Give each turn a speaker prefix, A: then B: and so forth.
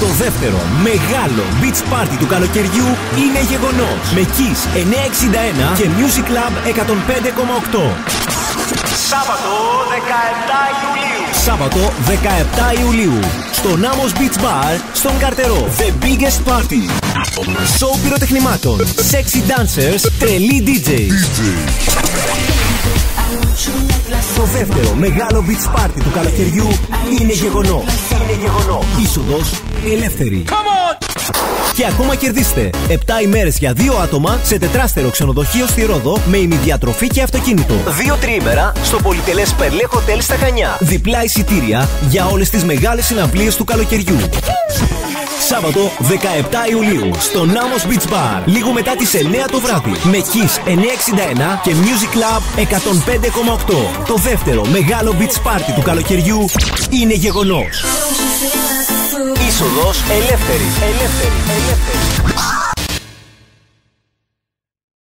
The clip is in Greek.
A: Το δεύτερο μεγάλο beach party του καλοκαιριού είναι γεγονός. Με Kiss 961 και Music Club 105,8.
B: Σάββατο 17 Ιουλίου.
A: Σάββατο 17 Ιουλίου. Στο Namos Beach Bar, στον Καρτερό. The biggest party. Show πυροτεχνημάτων. Sexy dancers. Τρελή DJs. Το δεύτερο μεγάλο beach party του καλοκαιριού είναι γεγονός. Είσοδος ελεύθερη. Και ακόμα κερδίστε 7 ημέρες για 2 άτομα σε τετράστερο ξενοδοχείο στη Ρόδο με ημιδιατροφή και αυτοκίνητο. 2 τριήμερα στο πολυτελές Περλέ Hotel στα Χανιά. Διπλά εισιτήρια για όλες τις μεγάλες συναυλίες του καλοκαιριού. Σάββατο 17 Ιουλίου στο Namos Beach Bar, λίγο μετά τις 9 το βράδυ, με Kiss 961 και Music Club 105,8. Το δεύτερο μεγάλο beach party του καλοκαιριού είναι γεγονός. Είσοδος ελεύθερη.